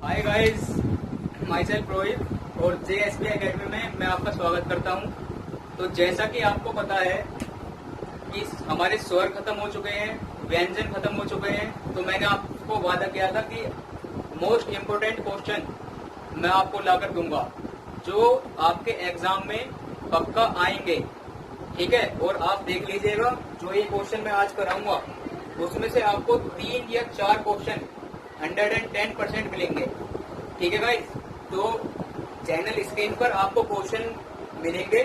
Hi guys, my self Rohit और JSP academy में मैं आपका स्वागत करता हूं। तो जैसा कि आपको पता है कि हमारे स्वर खत्म हो चुके हैं, व्यंजन खत्म हो चुके हैं, तो मैंने आपको वादा किया था कि मोस्ट इम्पोर्टेंट क्वेश्चन मैं आपको लाकर दूंगा जो आपके एग्जाम में पक्का आएंगे। ठीक है, और आप देख लीजिएगा जो ये क्वेश्चन मैं आज कराऊंगा उसमें से आपको 3 या 4 क्वेश्चन 110% मिलेंगे। ठीक है गाइस, तो चैनल स्क्रीन पर आपको क्वेश्चन मिलेंगे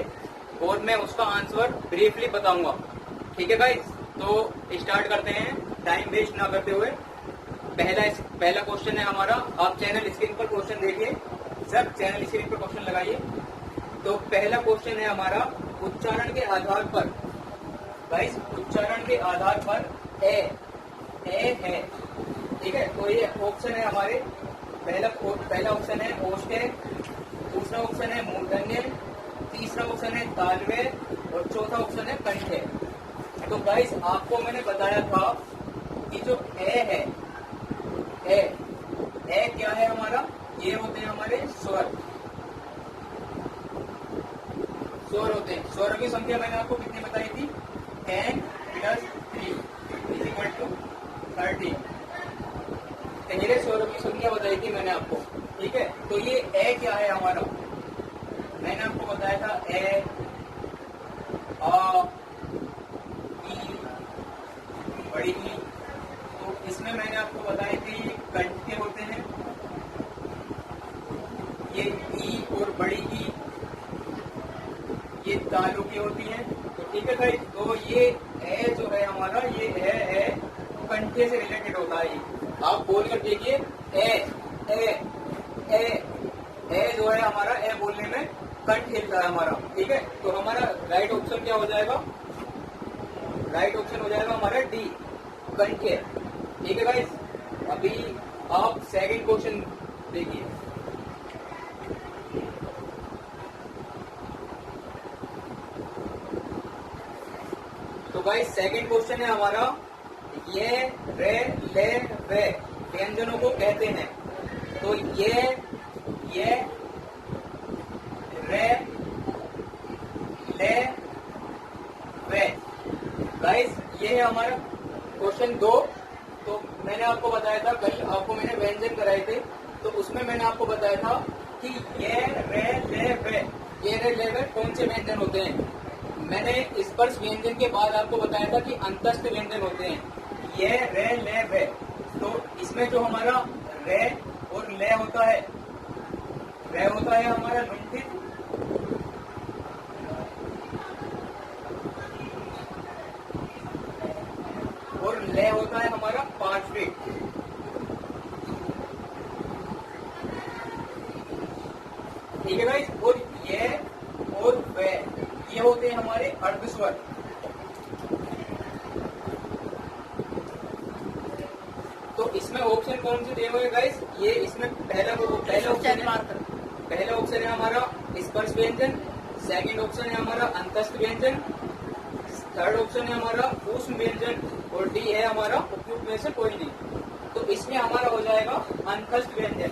और मैं उसका आंसर ब्रीफली बताऊंगा। ठीक है गाइस, तो स्टार्ट करते हैं टाइम वेस्ट ना करते हुए। पहला क्वेश्चन है हमारा, आप चैनल स्क्रीन पर क्वेश्चन देखिए, सब चैनल स्क्रीन पर क्वेश्चन लगाइए। तो पहला क्वेश्चन है हमारा, उच्चारण के आधार पर गाइस, उच्चारण के आधार पर ए है। ठीक है, तो ये ऑप्शन है हमारे, पहला ऑप्शन है ओष्ठ्य, दूसरा ऑप्शन है मूर्धन्य, तीसरा ऑप्शन है तालव्य और चौथा ऑप्शन है कंठ्य। तो गाइस आपको मैंने बताया था कि जो ए है, ए क्या है हमारा, ये होते हैं हमारे स्वर होते हैं। स्वर की संख्या मैंने आपको कितनी बताई थी, 10 + 3 = 30। पहले स्वरों की संख्या बताई थी मैंने आपको। ठीक है, तो ये ए क्या है हमारा, मैंने आपको बताया था ए, आ, ई, बड़ी ई। तो इसमें मैंने आपको बताई थी ये कंठ के होते हैं, ये ई और बड़ी ई ये तालु की होती है। तो ठीक है गाइस, तो ये ए जो है हमारा, ये है कंठे से रिलेटेड होता है। आप बोल कर देखिए, ए जो है हमारा, ए बोलने में कंठ हिलता है हमारा। ठीक है, तो हमारा राइट ऑप्शन क्या हो जाएगा, राइट ऑप्शन हो जाएगा हमारा डी, कंठ्य। ठीक है गाइस, अभी आप सेकंड क्वेश्चन देखिए। तो गाइस सेकंड क्वेश्चन है हमारा, ये रे ले वे व्यंजनों को कहते हैं। तो ये रे ले वे गाइस, ये है हमारा क्वेश्चन 2। तो मैंने आपको बताया था, कल आपको मैंने व्यंजन कराए थे, तो उसमें मैंने आपको बताया था कि ये रे ले वे कौन से व्यंजन होते हैं। मैंने स्पर्श व्यंजन के बाद आपको बताया था कि अंतस्थ व्यंजन होते हैं, ये रे ले वे। तो इसमें जो हमारा रे और ले होता है, रे होता है हमारा लुंठित, और ले होता है हमारा पार्श्विक। ठीक है गाइस, और ये और वे ये होते हैं हमारे अर्धस्वर। तो इसमें ऑप्शन कौन से दिए हुए गाइस, ये इसमें पहला ऑप्शन है हमारा स्पर्श व्यंजन, सेकंड ऑप्शन है हमारा अंतस्थ व्यंजन, थर्ड ऑप्शन है हमारा ऊष्म व्यंजन, और डी है हमारा उपयुक्त में से कोई नहीं। तो इसमें हमारा हो जाएगा अंतस्थ व्यंजन।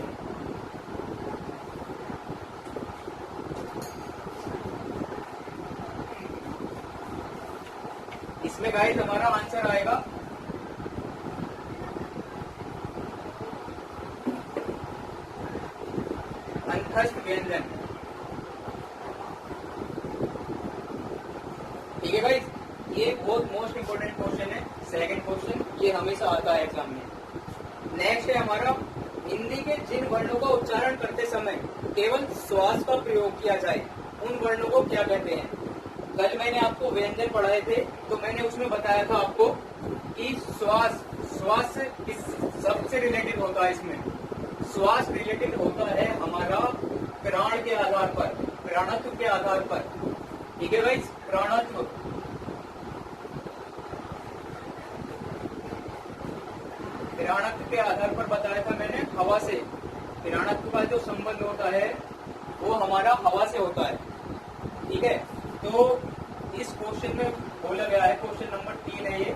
इसमें गाइस हमारा आंसर आएगा अंतस्थ व्यंजन। ठीक है गाइस, ये बहुत मोस्ट इंपोर्टेंट क्वेश्चन है, सेकंड क्वेश्चन, ये हमेशा आता है एग्जाम में। नेक्स्ट है हमारा, हिंदी के जिन वर्णों का उच्चारण करते समय केवल श्वास का प्रयोग किया जाए उन वर्णों को क्या कहते हैं। कल मैंने आपको व्यंजन पढ़ाए थे, तो मैंने उसमें बताया था आपको कि श्वास से किस सबसे रिलेटेड होता है। इसमें श्वास रिलेटेड होता है हमारा प्राण के आधार पर, प्राणत्व के आधार पर। ठीक है गाइस, प्राणत्व के आधार पर बताया था मैंने, हवा से। प्राणत्व का जो संबंध होता है वो हमारा हवा से होता है। ठीक है, तो इस क्वेश्चन में बोला गया है, क्वेश्चन नंबर 3 है ये।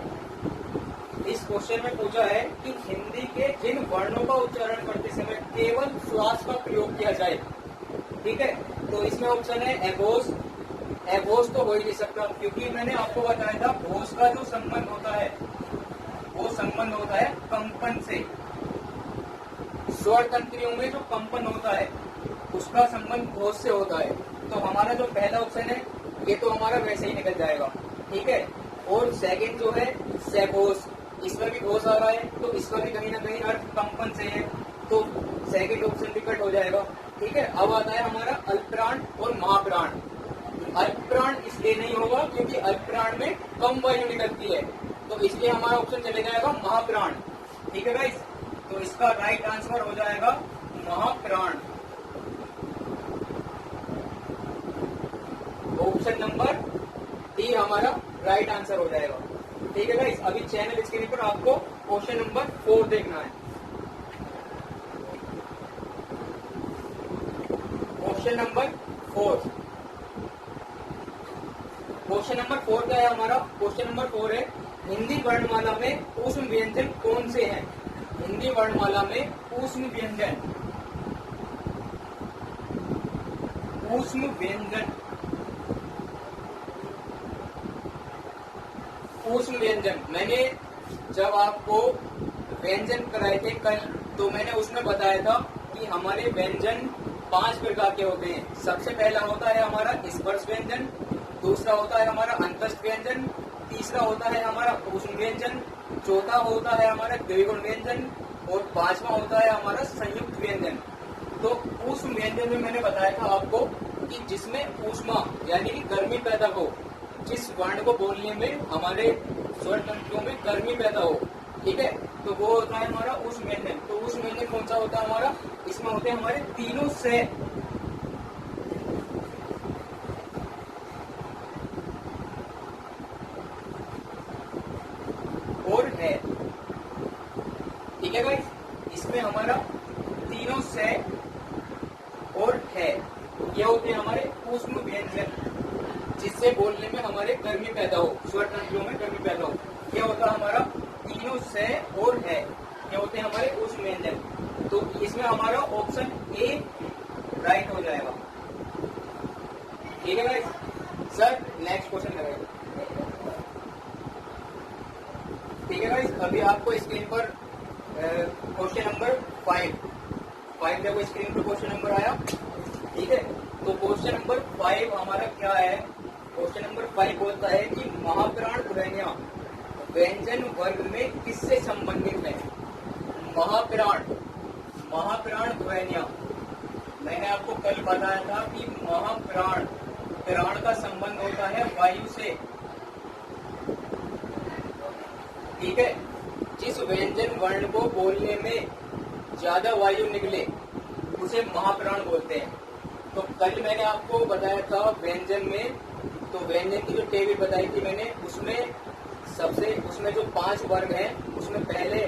इस क्वेश्चन में पूछा है कि हिंदी के जिन वर्णों का उच्चारण करते समय केवल श्वास का प्रयोग किया जाए। ठीक है, तो इसमें ऑप्शन है एघोष। एघोष तो हो ही नहीं सकता, क्योंकि मैंने आपको बताया था घोष का जो संबंध होता है वो संबंध होता है कंपन से। स्वर तंत्रियों में जो कंपन होता है उसका संबंध घोष से होता है। तो हमारा जो पहला ऑप्शन है ये तो हमारा वैसे ही निकल जाएगा। ठीक है, और सेकंड जो है सघोष, इसमें भी घोष आ रहा है तो इसका भी कहीं ना कहीं अर्थ कंपन से है, तो सेकंड ऑप्शन भी कट हो जाएगा। ठीक है, अब आता है हमारा अल्पप्राण और महाप्राण। अल्पप्राण इसलिए नहीं होगा क्योंकि अल्पप्राण में कम वायु निकलती है, तो इसलिए हमारा ऑप्शन चले जाएगा महाप्राण। ठीक है गाइस, तो इसका राइट आंसर हो जाएगा महाप्राण, ऑप्शन नंबर डी हमारा राइट आंसर हो जाएगा। ठीक है गाइस, अभी चैनल स्क्रीन पर आपको क्वेश्चन नंबर 4 देखना है। क्वेश्चन नंबर 4, क्वेश्चन नंबर 4 क्या है हमारा? क्वेश्चन नंबर 4 है हिंदी वर्णमाला में ऊष्म व्यंजन कौन से हैं? हिंदी वर्णमाला में ऊष्म व्यंजन, ऊष्म व्यंजन, ऊष्म व्यंजन। मैंने जब आपको व्यंजन कराए थे कल, तो मैंने उसमें बताया था कि हमारे व्यंजन 5 प्रकार के होते हैं। सबसे पहला होता है हमारा स्पर्श व्यंजन, दूसरा होता है हमारा अंतस्थ व्यंजन, तीसरा होता है हमारा ऊष्म व्यंजन, चौथा होता है हमारा द्विगुण व्यंजन और पांचवा होता है हमारा संयुक्त व्यंजन। तो ऊष्म व्यंजन में मैंने बताया था आपको कि जिसमें ऊष्मा यानी कि गर्मी पैदा हो, जिस वर्ण को बोलने में हमारे स्वर तंत्रों में गर्मी पैदा हो। ठीक है, तो वो होता है हमारा ऊष्म व्यंजन। तो ऊष्म व्यंजन कौन सा होता है हमारा? इसमें होते हैं हमारे तीनों से और है। ठीक है गाइस, इसमें हमारा तीनों से और है, ये होते हैं हमारे ऊष्म व्यंजन, जिससे बोलने में हमारे गर्मी पैदा हो, स्वर तंत्रों में गर्मी पैदा हो। ये होता है हमारा तीनों से और है, ये होते हैं हमारे ऊष्म व्यंजन। तो इसमें हमारा ऑप्शन ए राइट हो जाएगा। ठीक है गाइस, सर नेक्स्ट क्वेश्चन करेंगे। ठीक है गाइस, अभी आपको स्क्रीन पर क्वेश्चन नंबर 5 देखो, स्क्रीन पर क्वेश्चन नंबर आया। ठीक है, तो क्वेश्चन नंबर 5 हमारा क्या है? क्वेश्चन नंबर 5 बोलता है कि महाप्राण ध्वनियां व्यंजन वर्ग में किससे संबंधित है? महाप्राण, महाप्राण ध्वनियां, मैंने आपको कल बताया था कि महाप्राण, प्राण का संबंध होता है वायु से। ठीक है, जिस व्यंजन वर्ण को बोलने में ज्यादा वायु निकले उसे महाप्राण बोलते हैं। तो कल मैंने आपको बताया था व्यंजन में, तो व्यंजन की जो टेबल बताई थी मैंने, उसमें जो 5 वर्ग हैं उसमें पहले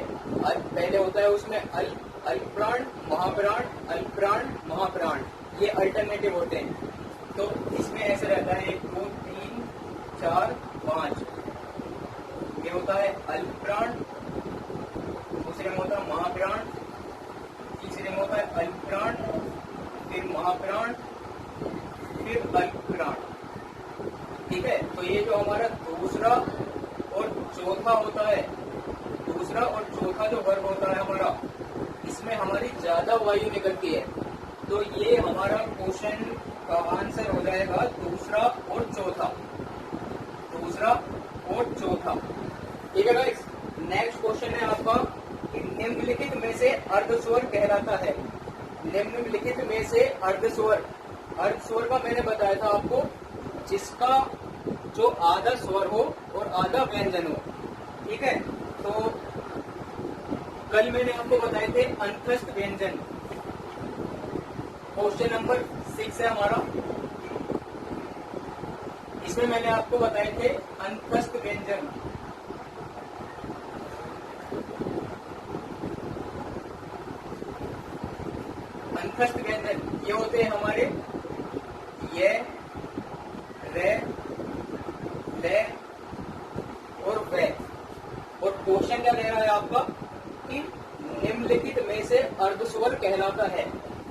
होता है उसमें अल्पप्राण, महाप्राण, अल्पप्राण, महाप्राण, ये अल्टरनेटिव होते हैं। तो इसमें ऐसे रहता है 1 2 3 4 5, ये होता है अल्पप्राण, दूसरे में होता है महाप्राण, तीसरे में होता है अल्पप्राण, फिर महाप्राण, फिर अल्पप्राण। ठीक है, तो ये जो हमारा दूसरा और चौथा होता है, दूसरा और चौथा जो वर्ग होता है हमारा, इसमें हमारी ज्यादा वायु निकलती है। तो ये हमारा क्वेश्चन का आंसर हो जाएगा दूसरा और चौथा, दूसरा और चौथा। ठीक है गाइस, नेक्स्ट क्वेश्चन है आपका कि निम्नलिखित में से अर्धस्वर कहलाता है। निम्नलिखित में से अर्धस्वर, अर्धस्वर का मैंने बताया था आपको जिसका जो आधा स्वर हो और आधा व्यंजन हो। ठीक है, तो कल मैंने आपको बताए थे अंतस्थ व्यंजन। क्वेश्चन नंबर 6 है हमारा, इसमें मैंने आपको बताए थे अंतस्थ व्यंजन। अंतस्थ व्यंजन ये होते हैं हमारे ये, रे, ले और वे। और क्वेश्चन क्या दे रहा है आपका कि निम्नलिखित में से अर्धस्वर कहलाता है।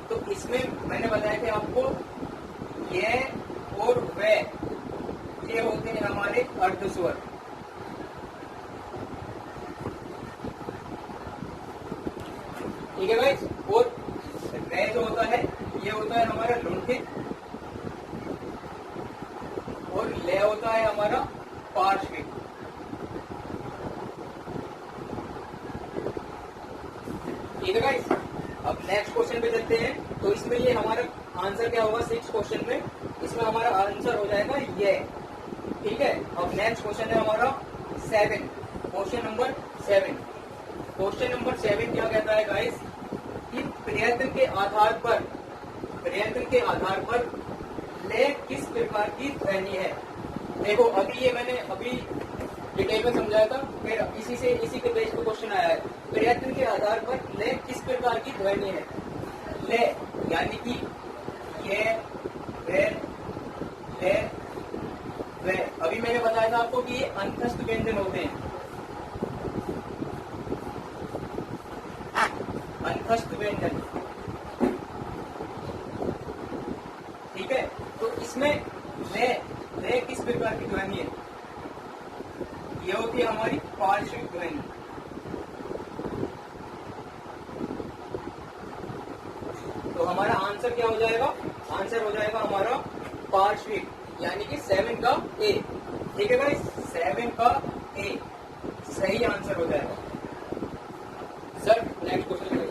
तो इसमें मैंने बताया कि आपको ये और वे ये होते हैं हमारे अर्धस्वर। ठीक है भाई। और रे जो होता है ये होता है हमारा लुंठित, और ले होता है हमारा पार्श्विक। ठीक है गाइस। अब नेक्स्ट क्वेश्चन पे चलते हैं। तो इसमें ये हमारा आंसर क्या होगा 6 क्वेश्चन में, इसमें हमारा आंसर हो जाएगा ये। ठीक है। अब नेक्स्ट क्वेश्चन है हमारा 7, क्वेश्चन नंबर 7। क्वेश्चन नंबर 7 क्या कहता है गाइस कि प्रयत्न के आधार पर ले किस प्रकार की ध्वनि है। देखो अभी ये मैंने अभी डिटेल में समझाया था, फिर इसी के बेस पे क्वेश्चन आया है। प्रयत्न के आधार पर ले किस प्रकार की ध्वनि है। ले यानी कि ये वे ले वे। अभी मैंने बताया था आपको कि ये अंतस्थ व्यंजन होते हैं, अंतस्थ व्यंजन। ठीक है। तो इसमें ले किस प्रकार की ध्वनि है, ये होती है हमारी पार्श्विक ध्वनि। तो हमारा आंसर क्या हो जाएगा, आंसर हो जाएगा हमारा पार्श्विक, यानी कि 7 का ए। ठीक है भाई, 7 का ए सही आंसर हो जाएगा। सर नेक्स्ट क्वेश्चन है,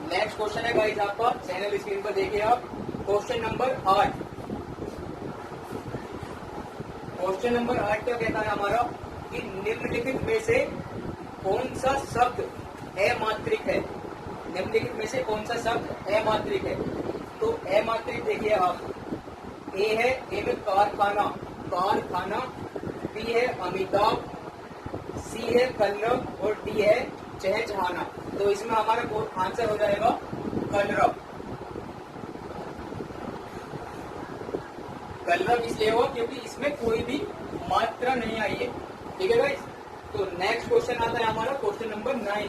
नेक्स्ट क्वेश्चन है गाइस आपका चैनल स्क्रीन पर देखिए आप, क्वेश्चन नंबर 8। क्वेश्चन नंबर 8 क्या कहता है हमारा कि निम्नलिखित में से कौन सा शब्द अमात्रिक है। निम्नलिखित में से कौन सा शब्द अमात्रिक है। तो अमात्रिक देखिए आप, ए है, ए में कारखाना, कारखाना, बी है अमिताभ, सी है कलरव और डी है चहचहाना। तो इसमें हमारा आंसर हो जाएगा कलरव। कलरव इसलिए हुआ क्योंकि इसमें कोई भी मात्रा नहीं आई है। ठीक है गाइस। तो नेक्स्ट क्वेश्चन आता है हमारा क्वेश्चन नंबर 9।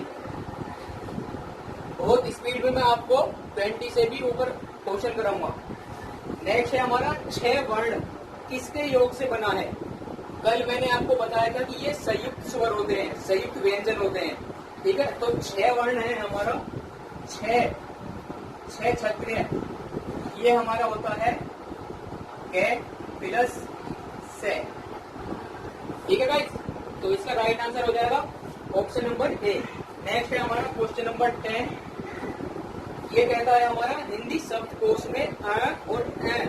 बहुत स्पीड में मैं आपको 20 से भी ऊपर क्वेश्चन कराऊंगा। नेक्स्ट है हमारा 6 वर्ण किसके योग से बना है। कल मैंने आपको बताया था कि ये संयुक्त स्वर होते हैं, संयुक्त व्यंजन होते हैं। ठीक है। तो 6 वर्ण है हमारा, 6 क्षत्रिय, ये हमारा होता है के प्लस से। ठीक है गाइस। तो इसका राइट आंसर हो जाएगा ऑप्शन नंबर ए। नेक्स्ट है हमारा क्वेश्चन नंबर 10। ये कहता है हमारा हिंदी शब्दकोश में अ और अ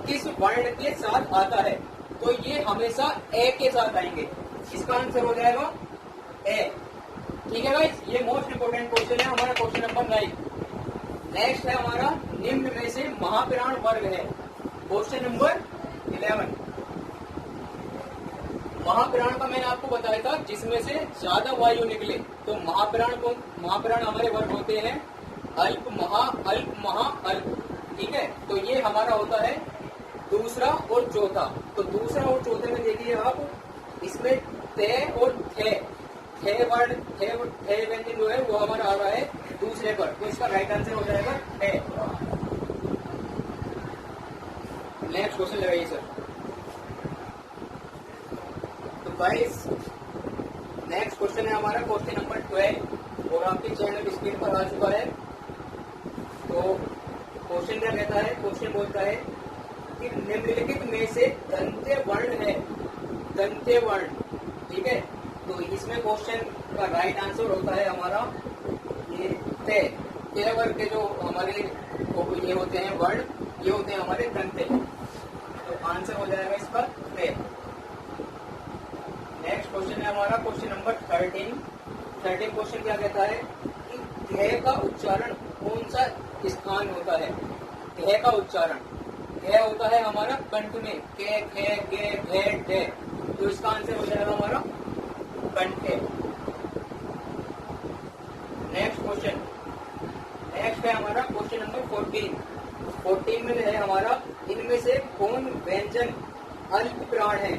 किस वर्ण के साथ आता है। तो ये हमेशा ए के साथ आएंगे। इसका आंसर हो जाएगा ए। ठीक है गाइस। ये मोस्ट इंपोर्टेंट क्वेश्चन है हमारा क्वेश्चन नंबर 9। नेक्स्ट है हमारा निम्न में से महाप्राण वर्ग है। Question number 11। महाप्राण का मैंने आपको बताया था जिसमें से ज्यादा वायु निकले। तो महाप्राण हमारे वर्ग होते हैं अल्प, महा, अल्प, महा, अल्प। ठीक है। तो ये हमारा होता है दूसरा और चौथा। तो दूसरा और चौथे में देखिए आप, इसमें ते और थे वर्ण, थे व्यंजन जो है वो हमारा आ रहा है दूसरे पर। तो इसका राइट आंसर हो जाएगा थे। नेक्स्ट क्वेश्चन लगाइए सर। तो गाइस नेक्स्ट क्वेश्चन है हमारा क्वेश्चन नंबर 12 और आपके चैनल स्क्रीन पर आ चुका है। तो क्वेश्चन क्या कहता है, क्वेश्चन बोलता है कि निम्नलिखित में से दंत्य वर्ण है, दंत्य वर्ण। ठीक है। तो इसमें क्वेश्चन का राइट आंसर होता है हमारा ये ते वर्ग के जो हमारे ये होते हैं वर्ण, ये होते हैं हमारे दंते। तो आंसर हो जाएगा इसका ते। नेक्स्ट क्वेश्चन है हमारा क्वेश्चन नंबर 13। क्वेश्चन क्या कहता है कि ध्येय का उच्चारण कौन सा स्थान होता है। ध्येय का उच्चारण, ध्येय होता है हमारा कंठ में, के, खे, गे, घे, ढे। तो इसका आंसर हो जाएगा हमारा कंठे। नेक्स्ट क्वेश्चन, नेक्स्ट है हमारा क्वेश्चन नंबर 14 में है हमारा इनमें से कौन व्यंजन अल्प प्राण है।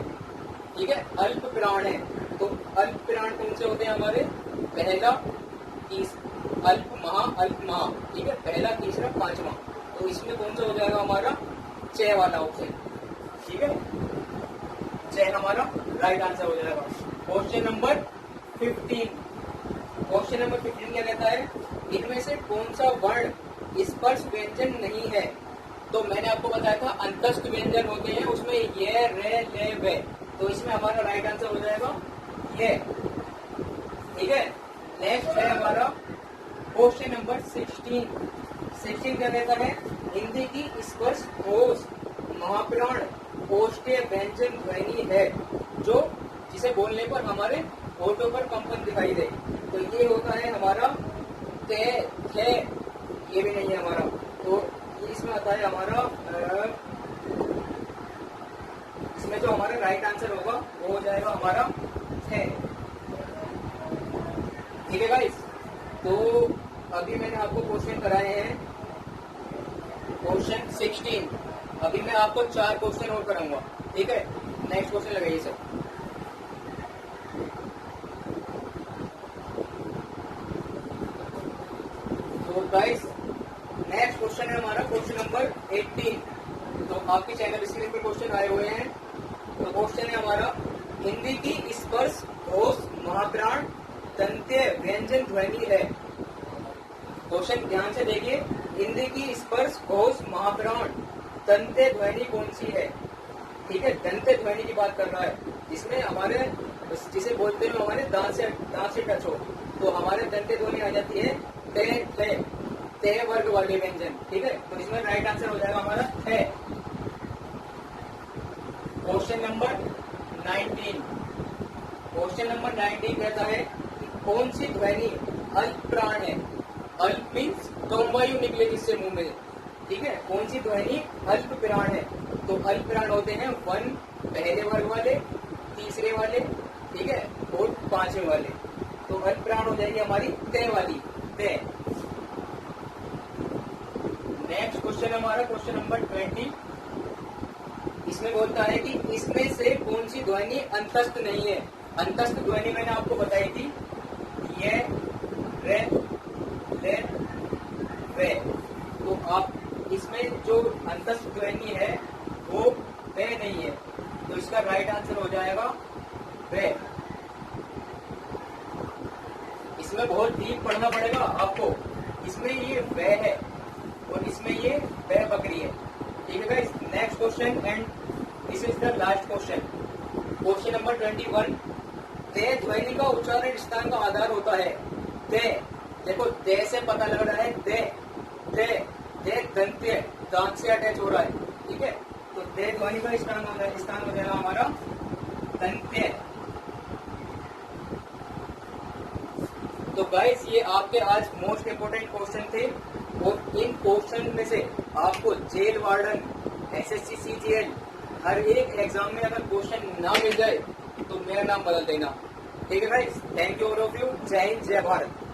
ठीक है, अल्प प्राण है। तो अल्प प्राण कौन से होते हैं हमारे? पहला, अल्प, महा, अल्प, महा। ठीक है, पहला, तीसरा, पांचवा। तो इसमें कौन सा हो जाएगा हमारा? च वाला ऑप्शन। ठीक है, च हमारा राइट आंसर हो जाएगा। Question number 15। क्वेश्चन नंबर 15 क्या कहता है? इनमें से कौन सा वर्ण स्पर्श व्यंजन नहीं है? तो मैंने आपको बताया था अंतस्थ व्यंजन होते हैं, उसमें ये, रे, ले, वे। तो इसमें हमारा राइट आंसर हो जाएगा ये। ठीक है, नेक्स्ट है हमारा क्वेश्चन नंबर 16। 16 क्या कहता है? हिंदी की स्पर्श घोष महाप्राण ओष्ठ्य व्यंजन ध्वनि है जो जिसे बोलने पर हमारे होठों पर कंपन दिखाई दे। तो ये होता है हमारा ते, थे, ये भी नहीं है हमारा। तो इसमें आता है हमारा इसमें जो हमारा राइट आंसर होगा वो हो जाएगा हमारा थे। ठीक है गाइस, तो अभी मैंने आपको क्वेश्चन कराए हैं क्वेश्चन 16। अभी मैं आपको 4 क्वेश्चन और कराऊंगा। ठीक है, नेक्स्ट क्वेश्चन लगाइए सर। तो गाइस नेक्स्ट क्वेश्चन है हमारा क्वेश्चन नंबर 18। तो आपके चैनल स्क्रीन पर क्वेश्चन आए हुए हैं। तो क्वेश्चन है हमारा हिंदी की स्पर्श घोष महाप्राण दंत्य व्यंजन ध्वनि है। क्वेश्चन ध्यान से देखिए, हिंदी की स्पर्श घोष महाप्राण दंत्य ध्वनि कौन सी है? ठीक है, दंत्य ध्वनि की बात कर रहा है, जिसमें हमारे जिसे बोलते हैं हमारे दांत से टच हो। तो हमारे दंत्य ध्वनि आ जाती है ते, थे, ते वर्ग वाले व्यंजन। ठीक है, तो इसमें राइट आंसर हो जाएगा हमारा थे। Question number 19। क्वेश्चन नंबर 19 कहता है कौन सी ध्वनि अल्प प्राण है? अल्प मीन्स कम वायु निकले जिससे मुंह में। ठीक है, कौन सी ध्वनि अल्प प्राण है? तो अल्प प्राण होते हैं 1 पहले वर्ग वाले, तीसरे वाले, ठीक है, और 5वें वाले। तो अल्प प्राण हो जाएगी हमारी ते वाली, ते। नेक्स्ट क्वेश्चन हमारा क्वेश्चन नंबर 20। इसमें बोलता है कि इसमें से कौन सी ध्वनि अंतस्थ नहीं है? अंतस्थ ध्वनि मैंने आपको बताई थी, ये, रे, ले, वे। तो आप इसमें जो अंतस्थ ध्वनि है वो वे नहीं है। तो इसका राइट आंसर हो जाएगा वे। इसमें बहुत डीप पढ़ना पड़ेगा आपको। इसमें ये वे है और इसमें ये वे बकरी है। ठीक है guys, next question and this is the last question. Question number 21। ते ध्वनि का उच्चारण स्थान का आधार होता है। ते, देखो ते से पता लग रहा है ते, ते, ते दंत्य, दांत से अटैच हो रहा है। ठीक है, तो ते ध्वनि का स्थान हो जाएगा हमारा दंत्य। तो गाइस ये आपके आज मोस्ट इंपोर्टेंट क्वेश्चन थे और इन क्वेश्चन में से आपको जेल वार्डन, एसएससी, सीजीएल हर एक एग्जाम में अगर क्वेश्चन ना मिल जाए तो मेरा नाम बदल देना। ठीक है guys, thank you all of you. जय हिंद, जय भारत।